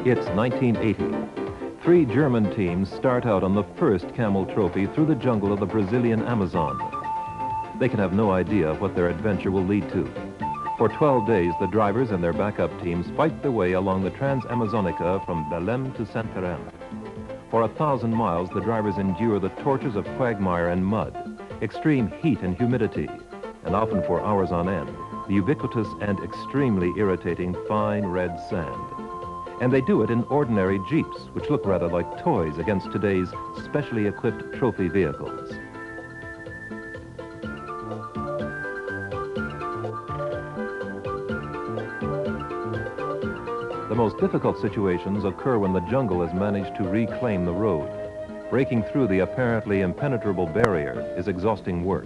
It's 1980. Three German teams start out on the first Camel Trophy through the jungle of the Brazilian Amazon. They can have no idea what their adventure will lead to. For 12 days, the drivers and their backup teams fight their way along the Trans-Amazonica from Belém to Santarém. For 1,000 miles, the drivers endure the tortures of quagmire and mud, extreme heat and humidity, and often for hours on end, the ubiquitous and extremely irritating fine red sand. And they do it in ordinary Jeeps, which look rather like toys against today's specially equipped trophy vehicles. The most difficult situations occur when the jungle has managed to reclaim the road. Breaking through the apparently impenetrable barrier is exhausting work.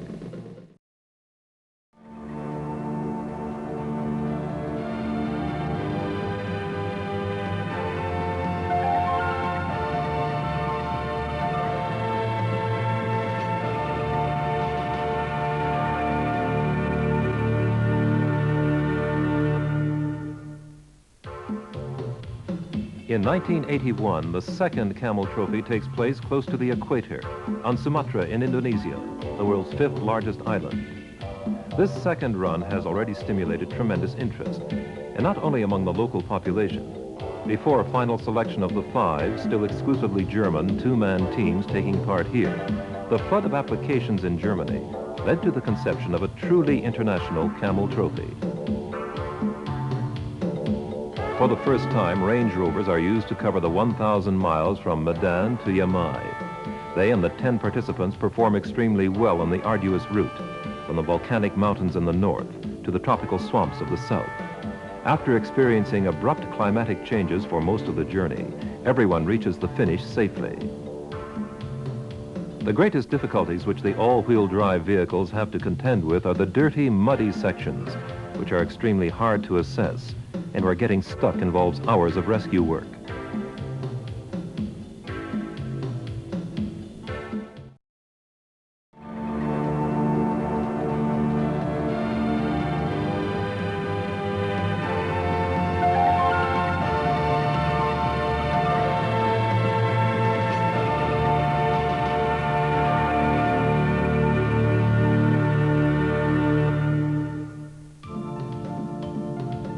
In 1981, the second Camel Trophy takes place close to the equator, on Sumatra in Indonesia, the world's fifth largest island. This second run has already stimulated tremendous interest, and not only among the local population. Before final selection of the five, still exclusively German, two-man teams taking part here, the flood of applications in Germany led to the conception of a truly international Camel Trophy. For the first time, Range Rovers are used to cover the 1,000 miles from Medan to Yamai. They and the 10 participants perform extremely well on the arduous route, from the volcanic mountains in the north to the tropical swamps of the south. After experiencing abrupt climatic changes for most of the journey, everyone reaches the finish safely. The greatest difficulties which the all-wheel drive vehicles have to contend with are the dirty, muddy sections, which are extremely hard to assess, and where getting stuck involves hours of rescue work.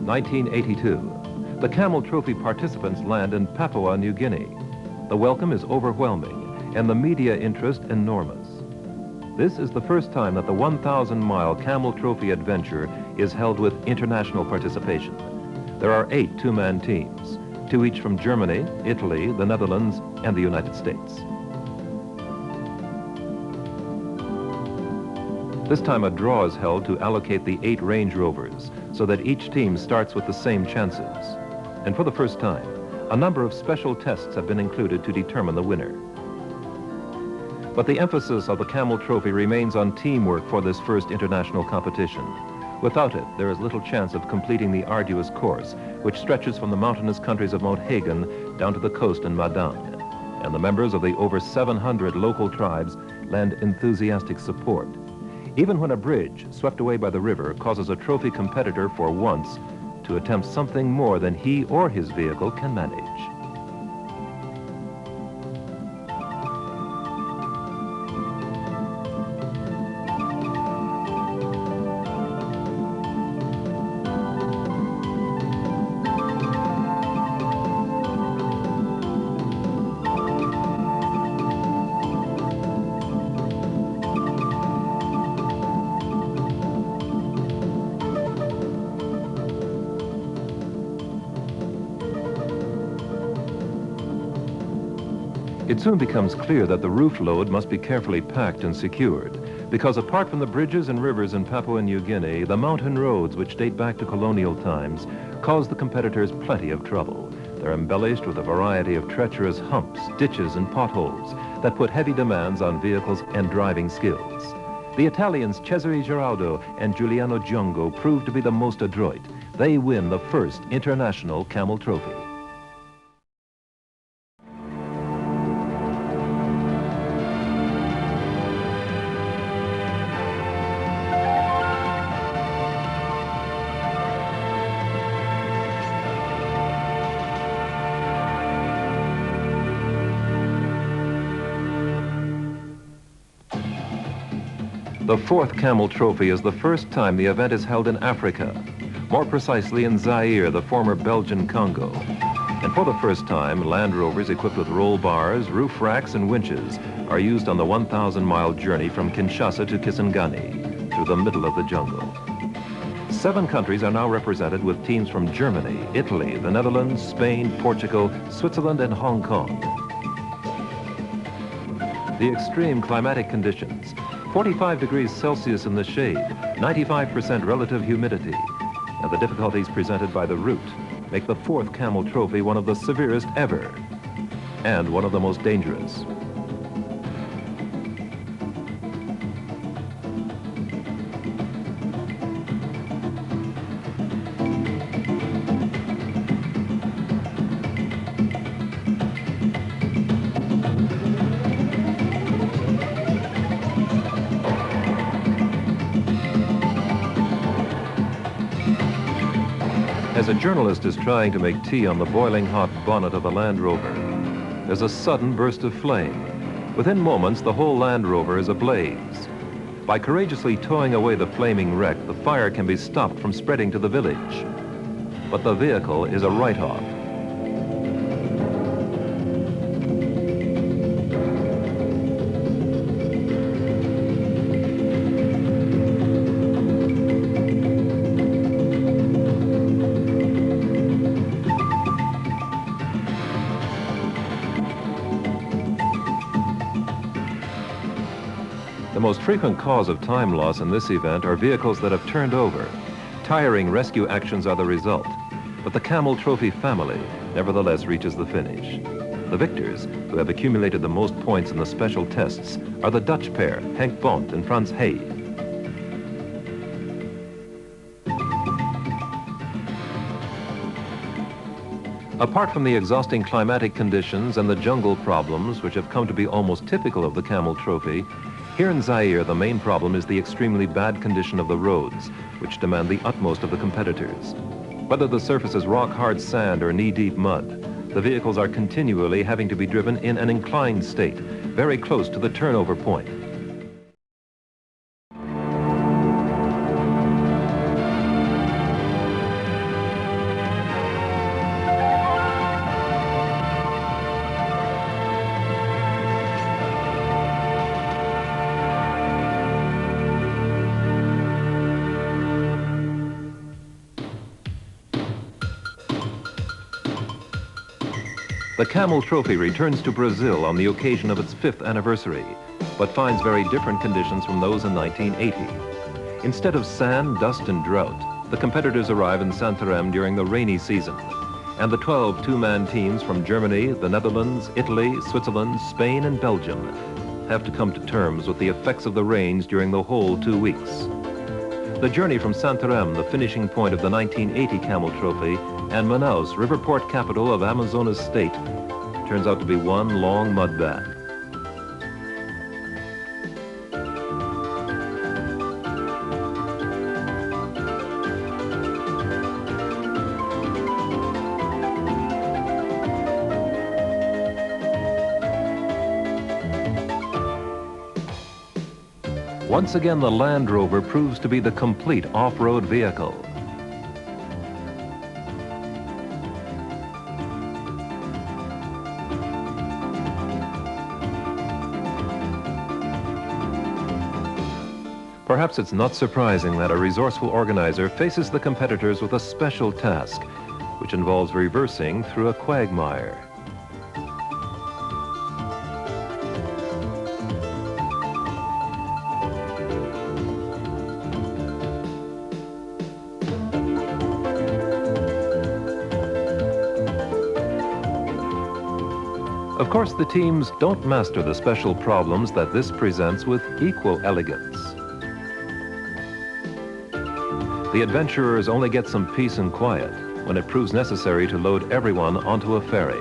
(1982). The Camel Trophy participants land in Papua New Guinea. The welcome is overwhelming and the media interest enormous. This is the first time that the 1,000-mile Camel Trophy adventure is held with international participation. There are 8 two-man teams, 2 each from Germany, Italy, the Netherlands, and the United States. This time a draw is held to allocate the 8 Range Rovers so that each team starts with the same chances. And for the first time, a number of special tests have been included to determine the winner. But the emphasis of the Camel Trophy remains on teamwork for this first international competition. Without it, there is little chance of completing the arduous course, which stretches from the mountainous countries of Mount Hagen down to the coast in Madang. And the members of the over 700 local tribes lend enthusiastic support. Even when a bridge swept away by the river causes a trophy competitor for once to attempt something more than he or his vehicle can manage. It soon becomes clear that the roof load must be carefully packed and secured, because apart from the bridges and rivers in Papua New Guinea, the mountain roads, which date back to colonial times, cause the competitors plenty of trouble. They're embellished with a variety of treacherous humps, ditches, and potholes that put heavy demands on vehicles and driving skills. The Italians Cesare Giraldo and Giuliano Giongo prove to be the most adroit. They win the first international Camel Trophy. The fourth Camel Trophy is the first time the event is held in Africa, more precisely in Zaire, the former Belgian Congo. And for the first time, Land Rovers equipped with roll bars, roof racks, and winches are used on the 1,000-mile journey from Kinshasa to Kisangani, through the middle of the jungle. 7 countries are now represented with teams from Germany, Italy, the Netherlands, Spain, Portugal, Switzerland, and Hong Kong. The extreme climatic conditions, 45 degrees Celsius in the shade, 95% relative humidity, and the difficulties presented by the route make the fourth Camel Trophy one of the severest ever, and one of the most dangerous. As a journalist is trying to make tea on the boiling hot bonnet of a Land Rover, there's a sudden burst of flame. Within moments, the whole Land Rover is ablaze. By courageously towing away the flaming wreck, the fire can be stopped from spreading to the village. But the vehicle is a write-off. The most frequent cause of time loss in this event are vehicles that have turned over. Tiring rescue actions are the result, but the Camel Trophy family nevertheless reaches the finish. The victors, who have accumulated the most points in the special tests, are the Dutch pair, Henk Bont and Frans Hey. Apart from the exhausting climatic conditions and the jungle problems, which have come to be almost typical of the Camel Trophy, here in Zaire, the main problem is the extremely bad condition of the roads, which demand the utmost of the competitors. Whether the surface is rock-hard sand or knee-deep mud, the vehicles are continually having to be driven in an inclined state, very close to the turnover point. The Camel Trophy returns to Brazil on the occasion of its 5th anniversary, but finds very different conditions from those in 1980. Instead of sand, dust, and drought, the competitors arrive in Santarém during the rainy season, and the 12 two-man teams from Germany, the Netherlands, Italy, Switzerland, Spain, and Belgium have to come to terms with the effects of the rains during the whole 2 weeks. The journey from Santarém, the finishing point of the 1980 Camel Trophy, and Manaus, river port capital of Amazonas state, turns out to be one long mud bath. Once again, the Land Rover proves to be the complete off-road vehicle. Perhaps it's not surprising that a resourceful organizer faces the competitors with a special task, which involves reversing through a quagmire. Of course, the teams don't master the special problems that this presents with equal elegance. The adventurers only get some peace and quiet when it proves necessary to load everyone onto a ferry.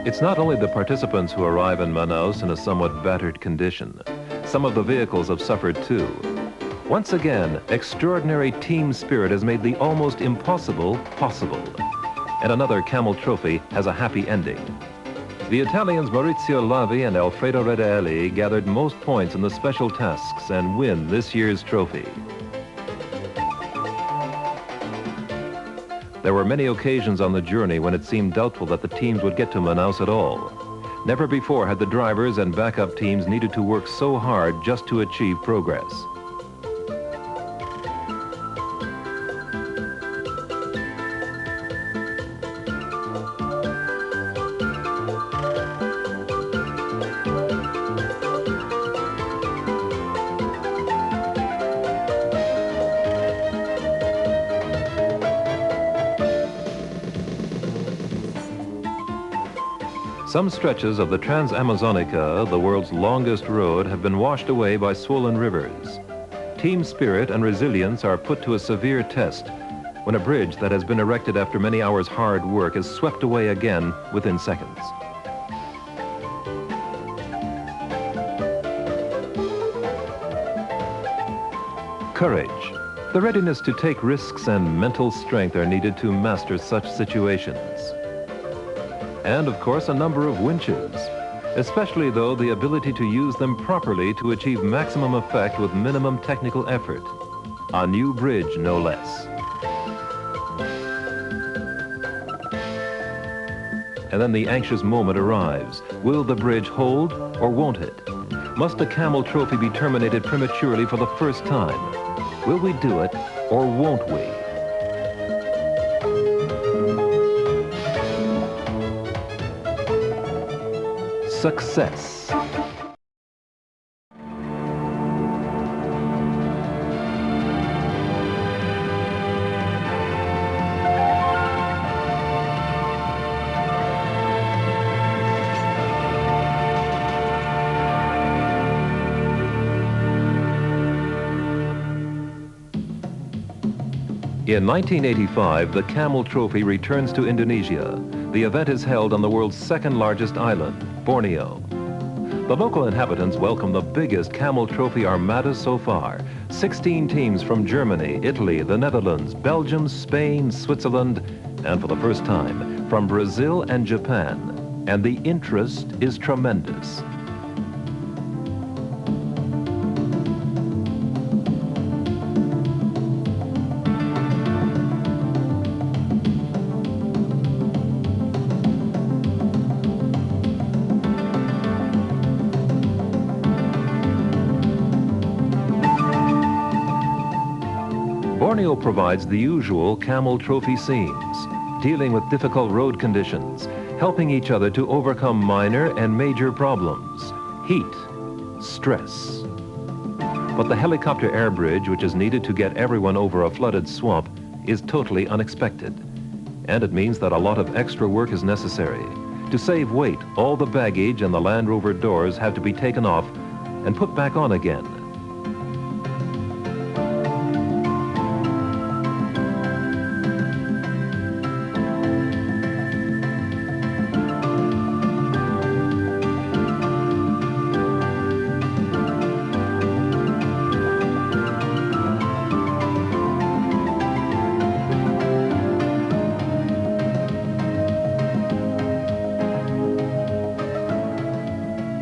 It's not only the participants who arrive in Manaus in a somewhat battered condition. Some of the vehicles have suffered too. Once again, extraordinary team spirit has made the almost impossible possible. And another Camel Trophy has a happy ending. The Italians Maurizio Lavi and Alfredo Redaelli gathered most points in the special tasks and win this year's trophy. There were many occasions on the journey when it seemed doubtful that the teams would get to Manaus at all. Never before had the drivers and backup teams needed to work so hard just to achieve progress. Some stretches of the Trans-Amazonica, the world's longest road, have been washed away by swollen rivers. Team spirit and resilience are put to a severe test when a bridge that has been erected after many hours' hard work is swept away again within seconds. Courage. The readiness to take risks and mental strength are needed to master such situations. And, of course, a number of winches, especially, though, the ability to use them properly to achieve maximum effect with minimum technical effort. A new bridge, no less. And then the anxious moment arrives. Will the bridge hold or won't it? Must a Camel Trophy be terminated prematurely for the first time? Will we do it or won't we? Success. In 1985, the Camel Trophy returns to Indonesia. The event is held on the world's second largest island, Borneo. The local inhabitants welcome the biggest Camel Trophy armada so far. 16 teams from Germany, Italy, the Netherlands, Belgium, Spain, Switzerland, and for the first time, from Brazil and Japan. And the interest is tremendous. Borneo provides the usual Camel Trophy scenes, dealing with difficult road conditions, helping each other to overcome minor and major problems, heat, stress. But the helicopter air bridge, which is needed to get everyone over a flooded swamp, is totally unexpected. And it means that a lot of extra work is necessary. To save weight, all the baggage and the Land Rover doors have to be taken off and put back on again.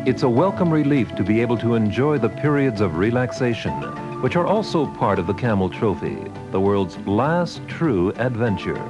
It's a welcome relief to be able to enjoy the periods of relaxation, which are also part of the Camel Trophy, the world's last true adventure.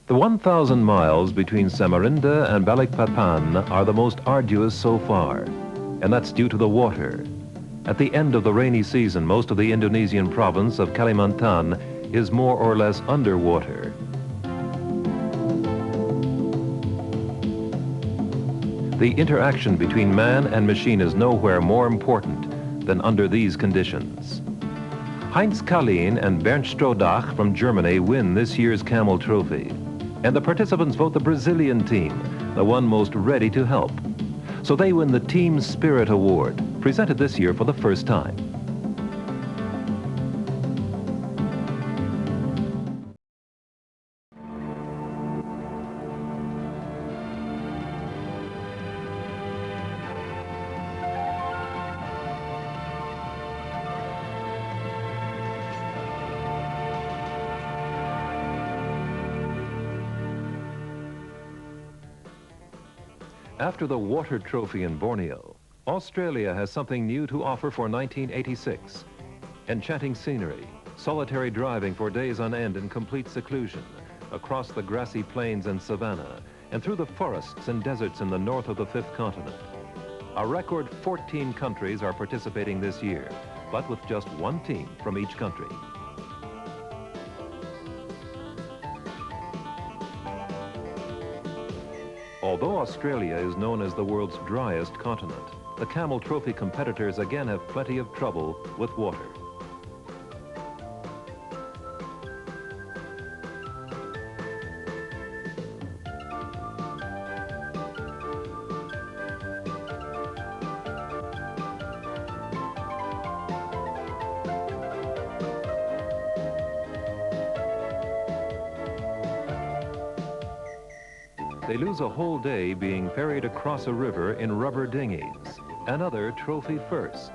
The 1,000 miles between Samarinda and Balikpapan are the most arduous so far, and that's due to the water. At the end of the rainy season, most of the Indonesian province of Kalimantan is more or less underwater. The interaction between man and machine is nowhere more important than under these conditions. Heinz Kalin and Bernd Strodach from Germany win this year's Camel Trophy. And the participants vote the Brazilian team, the one most ready to help. So they win the Team Spirit Award, presented this year for the first time. After the water trophy in Borneo, Australia has something new to offer for 1986. Enchanting scenery, solitary driving for days on end in complete seclusion, across the grassy plains and savanna, and through the forests and deserts in the north of the fifth continent. A record 14 countries are participating this year, but with just one team from each country. Although Australia is known as the world's driest continent, the Camel Trophy competitors again have plenty of trouble with water. They lose a whole day being ferried across a river in rubber dinghies. Another trophy first.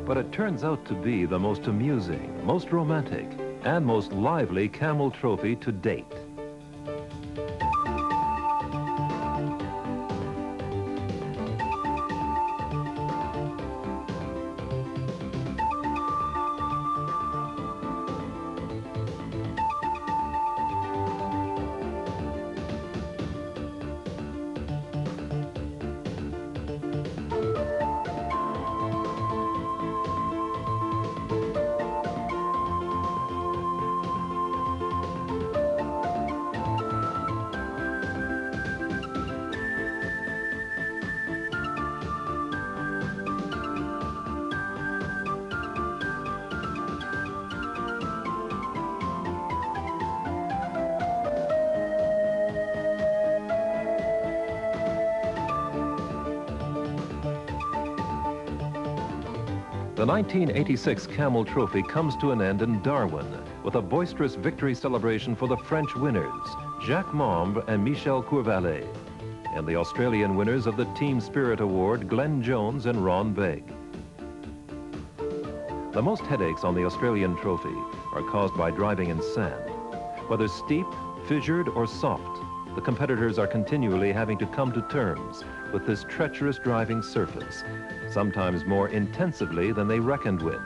But it turns out to be the most amusing, most romantic, and most lively Camel Trophy to date. The 1986 Camel Trophy comes to an end in Darwin with a boisterous victory celebration for the French winners, Jacques Mombre and Michel Courvalet, and the Australian winners of the Team Spirit Award, Glenn Jones and Ron Begg. The most headaches on the Australian trophy are caused by driving in sand. Whether steep, fissured, or soft, the competitors are continually having to come to terms with this treacherous driving surface, sometimes more intensively than they reckoned with.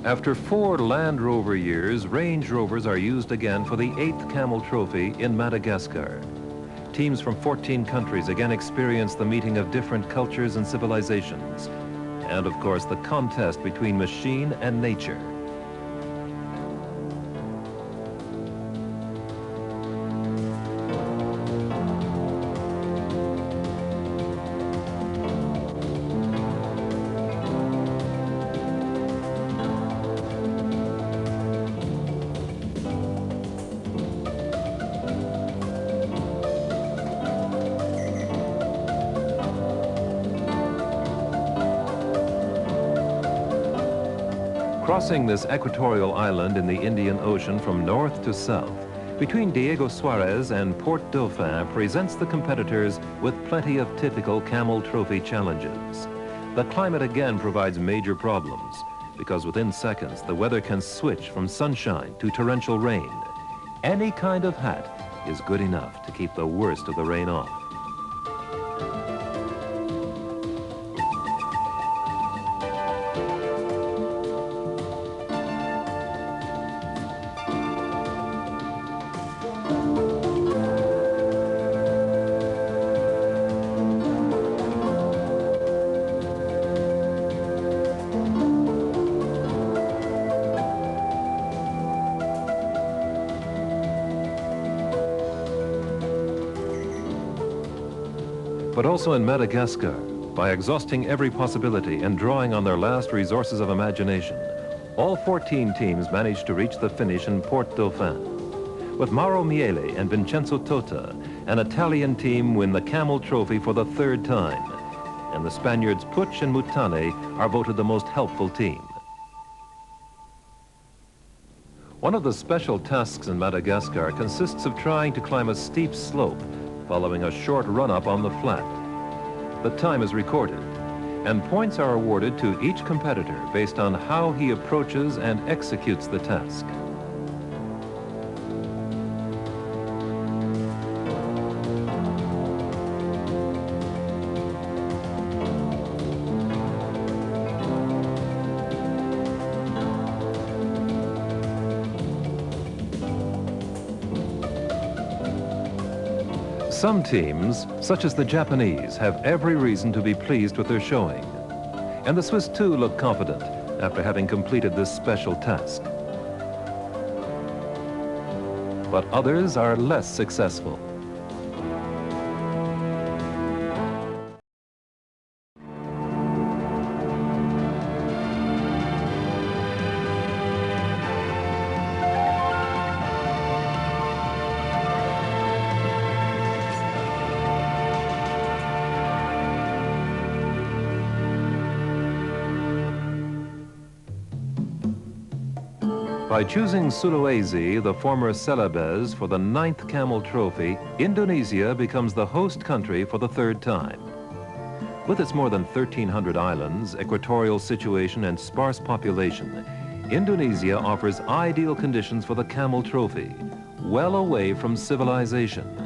After 4 Land Rover years, Range Rovers are used again for the 8th Camel Trophy in Madagascar. Teams from 14 countries again experience the meeting of different cultures and civilizations. And of course, the contest between machine and nature. Crossing this equatorial island in the Indian Ocean from north to south, between Diego Suarez and Port Dauphin presents the competitors with plenty of typical Camel Trophy challenges. the climate again provides major problems because within seconds the weather can switch from sunshine to torrential rain. Any kind of hat is good enough to keep the worst of the rain off. But also in Madagascar, by exhausting every possibility and drawing on their last resources of imagination, all 14 teams managed to reach the finish in Port Dauphin. With Mauro Miele and Vincenzo Tota, an Italian team win the Camel Trophy for the third time, and the Spaniards Puig and Mutane are voted the most helpful team. One of the special tasks in Madagascar consists of trying to climb a steep slope following a short run-up on the flat. The time is recorded, and points are awarded to each competitor based on how he approaches and executes the task. Some teams, such as the Japanese, have every reason to be pleased with their showing. And the Swiss too look confident after having completed this special task. But others are less successful. By choosing Sulawesi, the former Celebes, for the 9th Camel Trophy, Indonesia becomes the host country for the third time. With its more than 1,300 islands, equatorial situation, and sparse population, Indonesia offers ideal conditions for the Camel Trophy, well away from civilization.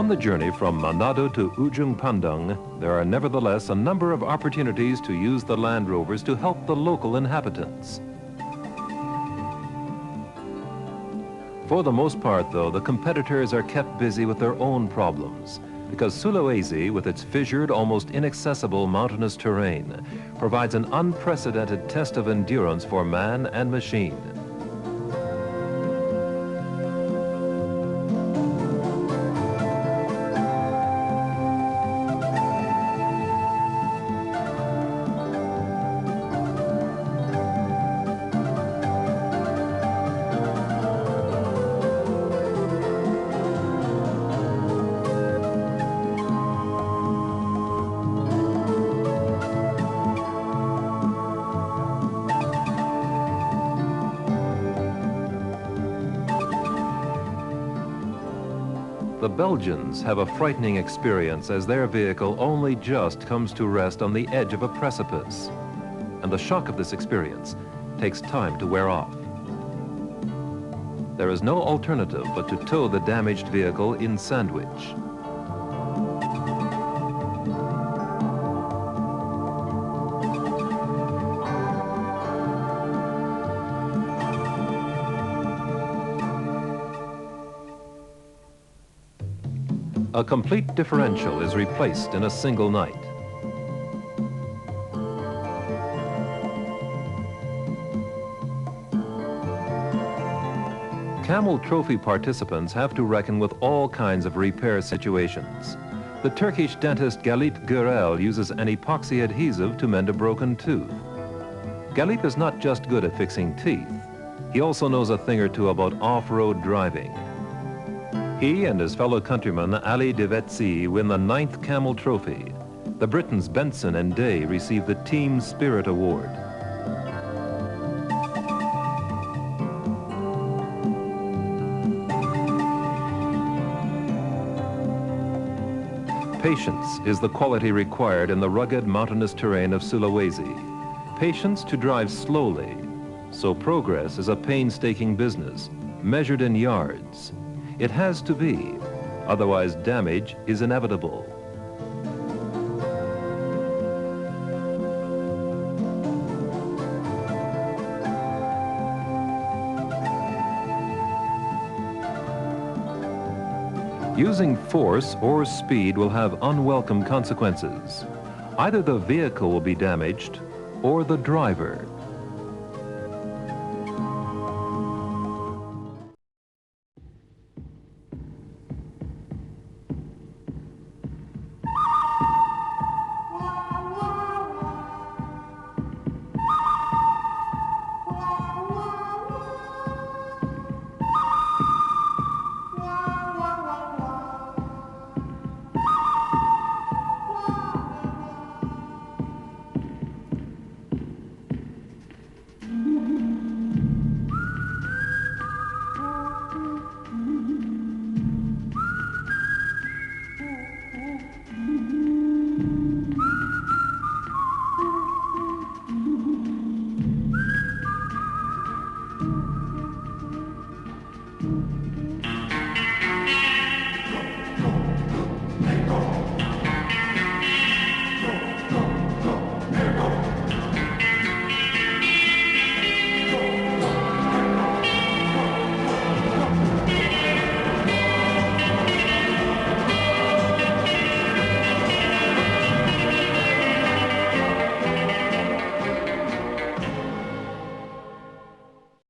On the journey from Manado to Ujung Pandang, there are nevertheless a number of opportunities to use the Land Rovers to help the local inhabitants. For the most part, though, the competitors are kept busy with their own problems, because Sulawesi, with its fissured, almost inaccessible mountainous terrain, provides an unprecedented test of endurance for man and machine. The Belgians have a frightening experience as their vehicle only just comes to rest on the edge of a precipice. And the shock of this experience takes time to wear off. There is no alternative but to tow the damaged vehicle in sandwich. A complete differential is replaced in a single night. Camel Trophy participants have to reckon with all kinds of repair situations. The Turkish dentist Galip Gürel uses an epoxy adhesive to mend a broken tooth. Galip is not just good at fixing teeth. He also knows a thing or two about off-road driving. He and his fellow countryman Ali Devetsi win the 9th Camel Trophy, The Britons Benson and Day received the Team Spirit Award. Patience is the quality required in the rugged mountainous terrain of Sulawesi. Patience to drive slowly. So progress is a painstaking business, measured in yards. It has to be, otherwise damage is inevitable. Using force or speed will have unwelcome consequences. Either the vehicle will be damaged or the driver.